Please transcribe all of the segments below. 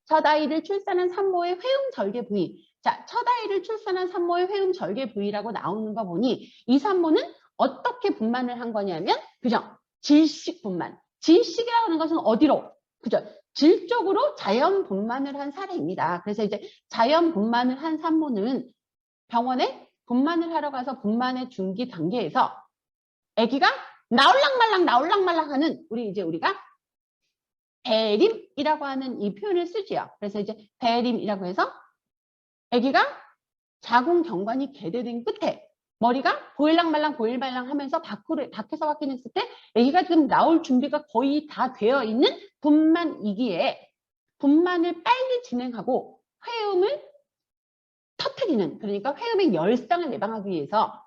첫 아이를 출산한 산모의 회음 절개 부위. 자, 첫 아이를 출산한 산모의 회음 절개 부위라고 나오는 거 보니 이 산모는 어떻게 분만을 한 거냐면, 그죠? 질식 분만. 질식이라고 하는 것은 어디로? 그죠? 질 쪽으로 자연 분만을 한 사례입니다. 그래서 이제 자연 분만을 한 산모는 병원에 분만을 하러 가서 분만의 중기 단계에서 아기가 나올랑말랑 하는 우리가 배림이라고 하는 이 표현을 쓰지요. 그래서 이제 배림이라고 해서 아기가 자궁경관이 개대된 끝에 머리가 보일랑말랑 하면서 밖에서 확인했을 때 아기가 지금 나올 준비가 거의 다 되어 있는 분만이기에 분만을 빨리 진행하고 회음을 터뜨리는, 그러니까 회음의 열상을 예방하기 위해서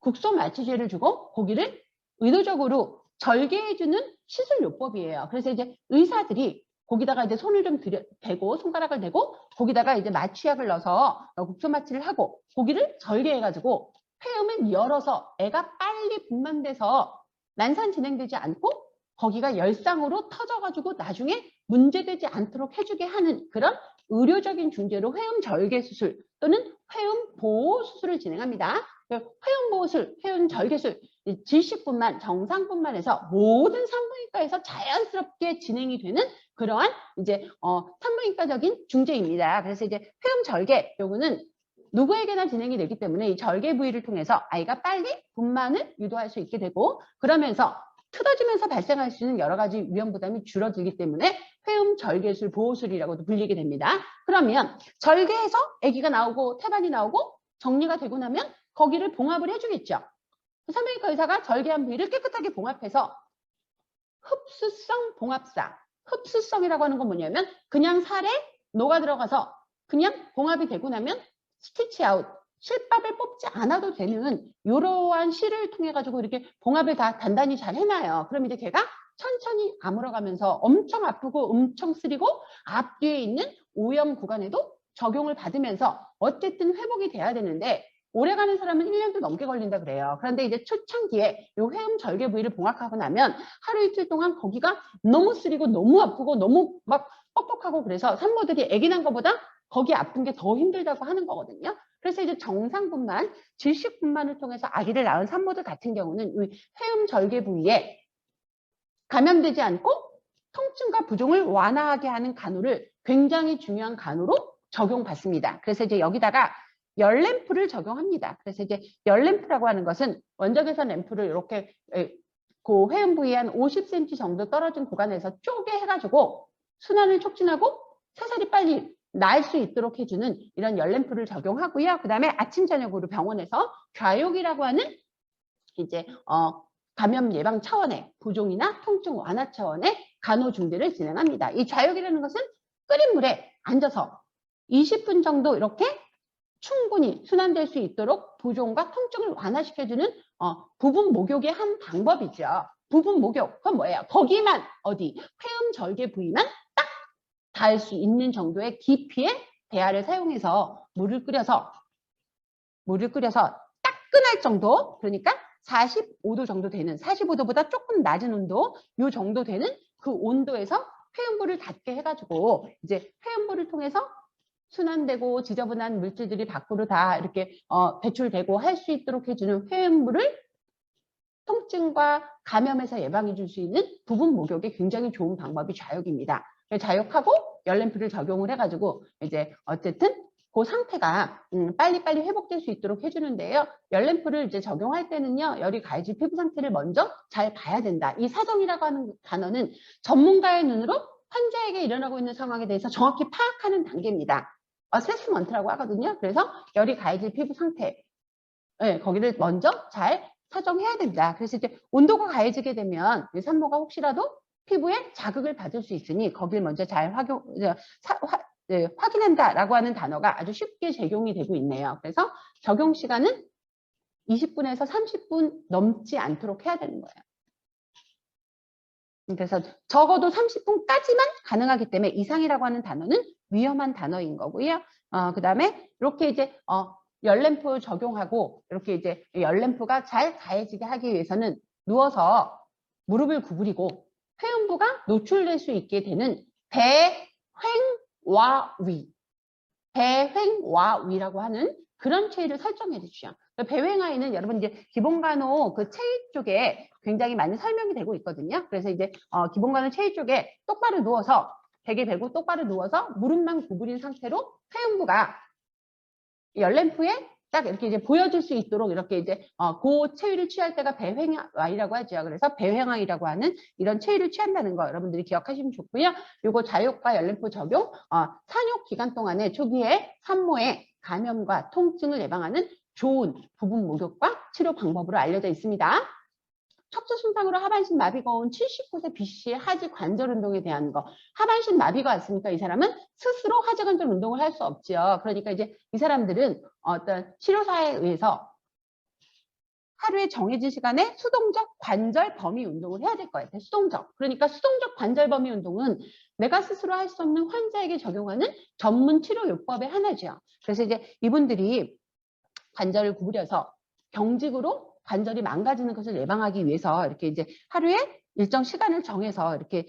국소 마취제를 주고 고기를 의도적으로 절개해주는 시술요법이에요. 그래서 이제 의사들이 거기다가 이제 손을 좀 대고, 손가락을 대고, 거기다가 이제 마취약을 넣어서 국소 마취를 하고, 고기를 절개해가지고, 회음을 열어서 애가 빨리 분만돼서 난산 진행되지 않고, 거기가 열상으로 터져가지고 나중에 문제되지 않도록 해주게 하는 그런 의료적인 중재로 회음 절개 수술 또는 회음 보호 수술을 진행합니다. 회음보호술, 회음절개술, 질식분만, 정상분만에서 모든 산부인과에서 자연스럽게 진행이 되는 그러한 이제 산부인과적인 중재입니다. 그래서 이제 회음절개 요거는 누구에게나 진행이 되기 때문에 이 절개 부위를 통해서 아이가 빨리 분만을 유도할 수 있게 되고, 그러면서 틀어지면서 발생할 수 있는 여러 가지 위험 부담이 줄어들기 때문에 회음절개술, 보호술이라고도 불리게 됩니다. 그러면 절개해서 아기가 나오고 태반이 나오고 정리가 되고 나면 거기를 봉합을 해주겠죠. 산부인과 의사가 절개한 부위를 깨끗하게 봉합해서 흡수성 봉합사. 흡수성이라고 하는 건 뭐냐면 그냥 살에 녹아 들어가서 그냥 봉합이 되고 나면 스티치 아웃, 실밥을 뽑지 않아도 되는 이러한 실을 통해 가지고 이렇게 봉합을 다 단단히 잘 해놔요. 그럼 이제 걔가 천천히 아물어가면서 엄청 아프고 엄청 쓰리고 앞뒤에 있는 오염 구간에도 적용을 받으면서 어쨌든 회복이 돼야 되는데 오래가는 사람은 1년도 넘게 걸린다 그래요. 그런데 이제 초창기에 이 회음 절개 부위를 봉합하고 나면 하루 이틀 동안 거기가 너무 쓰리고 너무 아프고 너무 막 뻑뻑하고 그래서 산모들이 아기 난 것보다 거기 아픈 게 더 힘들다고 하는 거거든요. 그래서 이제 정상분만, 질식분만을 통해서 아기를 낳은 산모들 같은 경우는 이 회음 절개 부위에 감염되지 않고 통증과 부종을 완화하게 하는 간호를 굉장히 중요한 간호로 적용받습니다. 그래서 이제 여기다가 열 램프를 적용합니다. 그래서 이제 열 램프라고 하는 것은 원적외선 램프를 이렇게 그 회음 부위에 한 50cm 정도 떨어진 구간에서 쪼개 해가지고 순환을 촉진하고 새살이 빨리 날 수 있도록 해주는 이런 열 램프를 적용하고요. 그 다음에 아침 저녁으로 병원에서 좌욕이라고 하는 이제 감염 예방 차원의 부종이나 통증 완화 차원의 간호 중대를 진행합니다. 이 좌욕이라는 것은 끓인 물에 앉아서 20분 정도 이렇게 충분히 순환될 수 있도록 부종과 통증을 완화시켜주는 부분 목욕의 한 방법이죠. 부분 목욕, 그건 뭐예요? 거기만 어디 회음 절개 부위만 딱 닿을 수 있는 정도의 깊이의 대야를 사용해서 물을 끓여서 따끈할 정도, 그러니까 45도 정도 되는, 45도보다 조금 낮은 온도, 요 정도 되는 그 온도에서 회음부를 닿게 해가지고 이제 회음부를 통해서 순환되고 지저분한 물질들이 밖으로 다 이렇게 배출되고 할 수 있도록 해주는 회음부를 통증과 감염에서 예방해 줄 수 있는 부분 목욕에 굉장히 좋은 방법이 좌욕입니다. 좌욕하고 열램프를 적용을 해가지고 이제 어쨌든 그 상태가 빨리빨리 회복될 수 있도록 해주는데요. 열램프를 이제 적용할 때는요, 열이 가해질 피부 상태를 먼저 잘 봐야 된다. 이 사정이라고 하는 단어는 전문가의 눈으로 환자에게 일어나고 있는 상황에 대해서 정확히 파악하는 단계입니다. 어세스먼트라고 하거든요. 그래서 열이 가해질 피부 상태, 거기를 먼저 잘 사정해야 됩니다. 그래서 이제 온도가 가해지게 되면 산모가 혹시라도 피부에 자극을 받을 수 있으니 거기를 먼저 잘 확인한다라고 하는 단어가 아주 쉽게 적용이 되고 있네요. 그래서 적용 시간은 20분에서 30분 넘지 않도록 해야 되는 거예요. 그래서 적어도 30분까지만 가능하기 때문에 이상이라고 하는 단어는 위험한 단어인 거고요. 그 다음에 이렇게 이제 열램프 적용하고 이렇게 이제 열램프가 잘 가해지게 하기 위해서는 누워서 무릎을 구부리고 회음부가 노출될 수 있게 되는 배횡 배횡와위, 배횡와위라고 하는 그런 체위를 설정해 주죠. 배횡하위는 여러분 이제 기본간호 그 체위 쪽에 굉장히 많이 설명이 되고 있거든요. 그래서 이제 기본간호 체위 쪽에 똑바로 누워서 베개 베고 똑바로 누워서 무릎만 구부린 상태로 회음부가 열램프에 딱 이렇게 이제 보여줄 수 있도록 이렇게 이제 그 체위를 취할 때가 배횡와이라고 하죠. 그래서 배횡와이라고 하는 이런 체위를 취한다는 거 여러분들이 기억하시면 좋고요. 요거 자욕과 열램프 적용, 산욕 기간 동안에 초기에 산모의 감염과 통증을 예방하는 좋은 부분 목욕과 치료 방법으로 알려져 있습니다. 척추 손상으로 하반신 마비가 온 79세 B씨의 하지 관절 운동에 대한 거. 하반신 마비가 왔으니까 이 사람은 스스로 하지 관절 운동을 할 수 없죠. 그러니까 이제 이 사람들은 어떤 치료사에 의해서 하루에 정해진 시간에 수동적 관절 범위 운동을 해야 될 것 같아요. 수동적. 그러니까 수동적 관절 범위 운동은 내가 스스로 할 수 없는 환자에게 적용하는 전문 치료 요법의 하나죠. 그래서 이제 이분들이 관절을 구부려서 경직으로 관절이 망가지는 것을 예방하기 위해서 이렇게 이제 하루에 일정 시간을 정해서 이렇게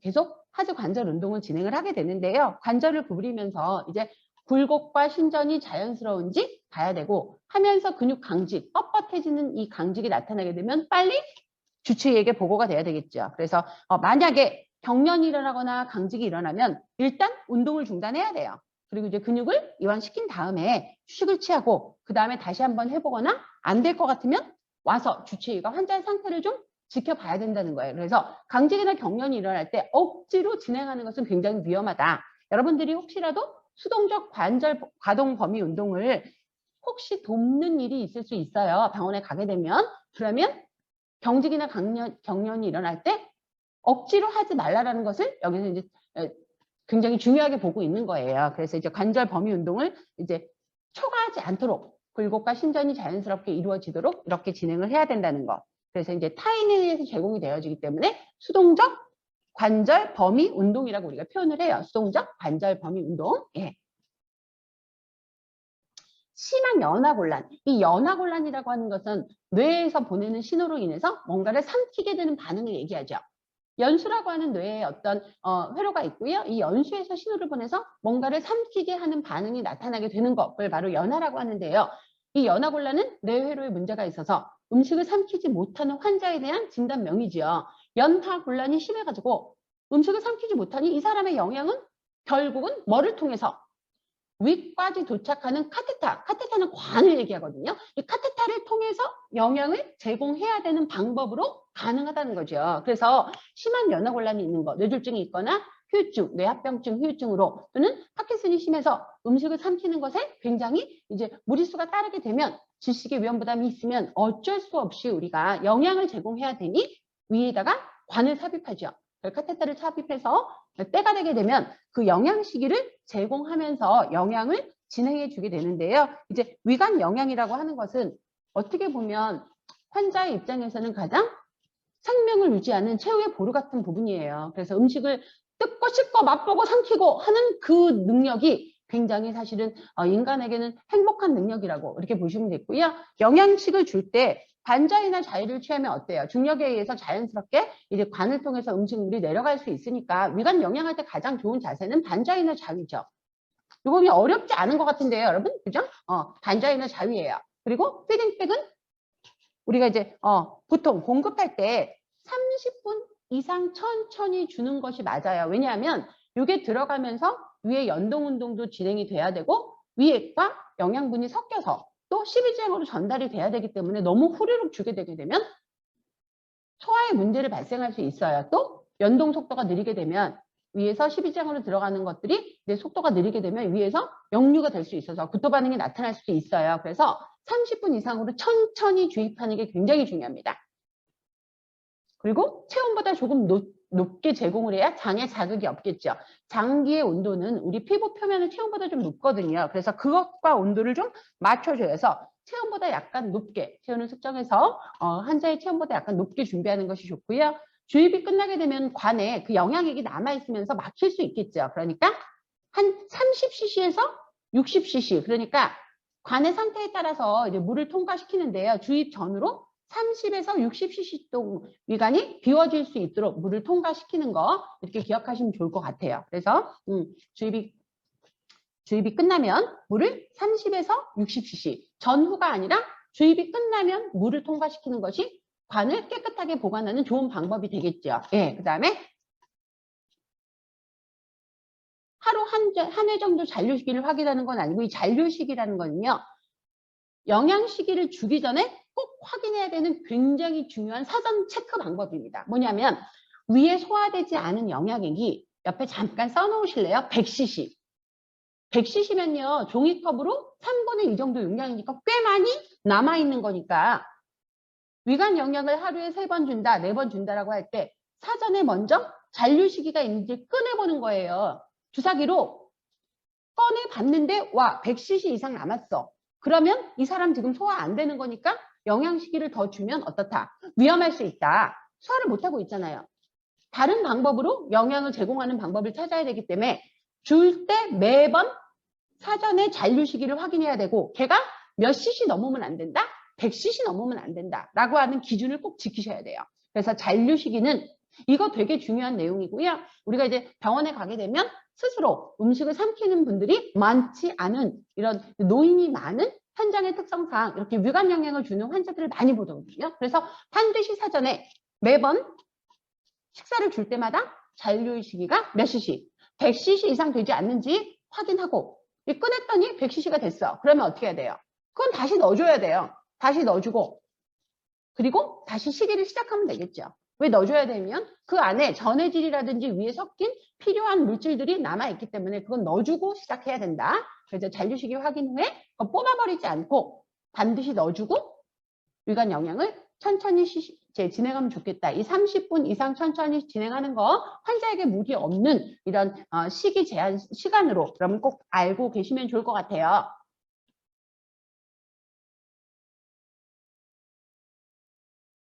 계속 하지 관절 운동을 진행을 하게 되는데요. 관절을 구부리면서 이제 굴곡과 신전이 자연스러운지 봐야 되고 하면서 근육 강직, 뻣뻣해지는 이 강직이 나타나게 되면 빨리 주치의에게 보고가 돼야 되겠죠. 그래서 만약에 경련이 일어나거나 강직이 일어나면 일단 운동을 중단해야 돼요. 그리고 이제 근육을 이완시킨 다음에 휴식을 취하고 그 다음에 다시 한번 해보거나 안 될 것 같으면 와서 주치의가 환자의 상태를 좀 지켜봐야 된다는 거예요. 그래서 강직이나 경련이 일어날 때 억지로 진행하는 것은 굉장히 위험하다. 여러분들이 혹시라도 수동적 관절 가동 범위 운동을 혹시 돕는 일이 있을 수 있어요. 병원에 가게 되면. 그러면 경직이나 경련이 일어날 때 억지로 하지 말라라는 것을 여기서 이제 굉장히 중요하게 보고 있는 거예요. 그래서 이제 관절 범위 운동을 이제 초과하지 않도록 굴곡과 신전이 자연스럽게 이루어지도록 이렇게 진행을 해야 된다는 거. 그래서 이제 타인에 의해서 제공이 되어지기 때문에 수동적 관절 범위 운동이라고 우리가 표현을 해요. 수동적 관절 범위 운동. 예. 심한 연화곤란. 이 연화곤란이라고 하는 것은 뇌에서 보내는 신호로 인해서 뭔가를 삼키게 되는 반응을 얘기하죠. 연수라고 하는 뇌에 어떤 회로가 있고요. 이 연수에서 신호를 보내서 뭔가를 삼키게 하는 반응이 나타나게 되는 것을 바로 연화라고 하는데요. 이 연화곤란은 뇌회로에 문제가 있어서 음식을 삼키지 못하는 환자에 대한 진단명이지요. 연화곤란이 심해가지고 음식을 삼키지 못하니 이 사람의 영양은 결국은 뭐를 통해서 위까지 도착하는 카테타, 카테타는 관을 얘기하거든요. 이 카테타를 통해서 영양을 제공해야 되는 방법으로 가능하다는 거죠. 그래서 심한 연화곤란이 있는 거, 뇌졸중이 있거나 후유증, 뇌합병증, 후유증으로 또는 파킨슨이 심해서 음식을 삼키는 것에 굉장히 이제 무리수가 따르게 되면 질식의 위험 부담이 있으면 어쩔 수 없이 우리가 영양을 제공해야 되니 위에다가 관을 삽입하죠. 카테타를 삽입해서 때가 되게 되면 그 영양시기를 제공하면서 영양을 진행해 주게 되는데요. 이제 위관 영양이라고 하는 것은 어떻게 보면 환자의 입장에서는 가장 생명을 유지하는 최후의 보루 같은 부분이에요. 그래서 음식을 뜯고 씹고 맛보고 삼키고 하는 그 능력이 굉장히 사실은 인간에게는 행복한 능력이라고 이렇게 보시면 되고요. 영양식을 줄 때 반자이나 자위를 취하면 어때요? 중력에 의해서 자연스럽게 이제 관을 통해서 음식물이 내려갈 수 있으니까 위관 영양할 때 가장 좋은 자세는 반자이나 자위죠. 이거는 어렵지 않은 것 같은데요, 여러분, 그죠? 반자이나 자위예요. 그리고 피딩백은 우리가 이제 보통 공급할 때 30분 이상 천천히 주는 것이 맞아요. 왜냐하면 이게 들어가면서 위에 연동 운동도 진행이 돼야 되고 위액과 영양분이 섞여서 또 십이지향으로 전달이 돼야 되기 때문에 너무 후루룩 주게 되게 되면 소화에 문제를 발생할 수 있어요. 또 연동 속도가 느리게 되면 위에서 십이지향으로 들어가는 것들이 이제 속도가 느리게 되면 위에서 역류가 될 수 있어서 구토 반응이 나타날 수도 있어요. 그래서 30분 이상으로 천천히 주입하는 게 굉장히 중요합니다. 그리고 체온보다 조금 높게 제공을 해야 장에 자극이 없겠죠. 장기의 온도는 우리 피부 표면의 체온보다 좀 높거든요. 그래서 그것과 온도를 좀 맞춰줘서 체온보다 약간 높게 체온을 측정해서 환자의 체온보다 약간 높게 준비하는 것이 좋고요. 주입이 끝나게 되면 관에 그 영양액이 남아있으면서 막힐 수 있겠죠. 그러니까 한 30cc에서 60cc, 그러니까 관의 상태에 따라서 이제 물을 통과시키는데요. 주입 전으로 30에서 60cc 동 위관이 비워질 수 있도록 물을 통과시키는 거 이렇게 기억하시면 좋을 것 같아요. 그래서 주입이 끝나면 물을 30에서 60cc 전후가 아니라 주입이 끝나면 물을 통과시키는 것이 관을 깨끗하게 보관하는 좋은 방법이 되겠죠. 예, 그다음에 하루 한 회 정도 잔류시기를 확인하는 건 아니고 이 잔류시기라는 거는요. 영양시기를 주기 전에 꼭 확인해야 되는 굉장히 중요한 사전 체크 방법입니다. 뭐냐면 위에 소화되지 않은 영양액이 옆에 잠깐 써놓으실래요? 100cc. 100cc면요. 종이컵으로 3분의 2 정도 용량이니까 꽤 많이 남아있는 거니까 위관 영양을 하루에 3번 준다, 4번 준다라고 할 때 사전에 먼저 잔류시기가 있는지 꺼내보는 거예요. 주사기로 꺼내봤는데 와 100cc 이상 남았어. 그러면 이 사람 지금 소화 안 되는 거니까 영양시기를 더 주면 어떻다? 위험할 수 있다. 소화를 못하고 있잖아요. 다른 방법으로 영양을 제공하는 방법을 찾아야 되기 때문에 줄 때 매번 사전에 잔류시기를 확인해야 되고 걔가 몇 cc 넘으면 안 된다? 100cc 넘으면 안 된다. 라고 하는 기준을 꼭 지키셔야 돼요. 그래서 잔류시기는 이거 되게 중요한 내용이고요. 우리가 이제 병원에 가게 되면 스스로 음식을 삼키는 분들이 많지 않은 이런 노인이 많은 현장의 특성상 이렇게 위관 영양을 주는 환자들을 많이 보거든요. 그래서 반드시 사전에 매번 식사를 줄 때마다 잔류 시기가 몇 cc, 100cc 이상 되지 않는지 확인하고 꺼냈더니 100cc가 됐어. 그러면 어떻게 해야 돼요? 그건 다시 넣어줘야 돼요. 다시 넣어주고 그리고 다시 시기를 시작하면 되겠죠. 왜 넣어줘야 되면 그 안에 전해질이라든지 위에 섞인 필요한 물질들이 남아있기 때문에 그건 넣어주고 시작해야 된다. 그래서 잔류시기 확인 후에 뽑아버리지 않고 반드시 넣어주고 위관 영양을 천천히 진행하면 좋겠다. 이 30분 이상 천천히 진행하는 거 환자에게 무리 없는 이런 시기 제한 시간으로 그러면 꼭 알고 계시면 좋을 것 같아요.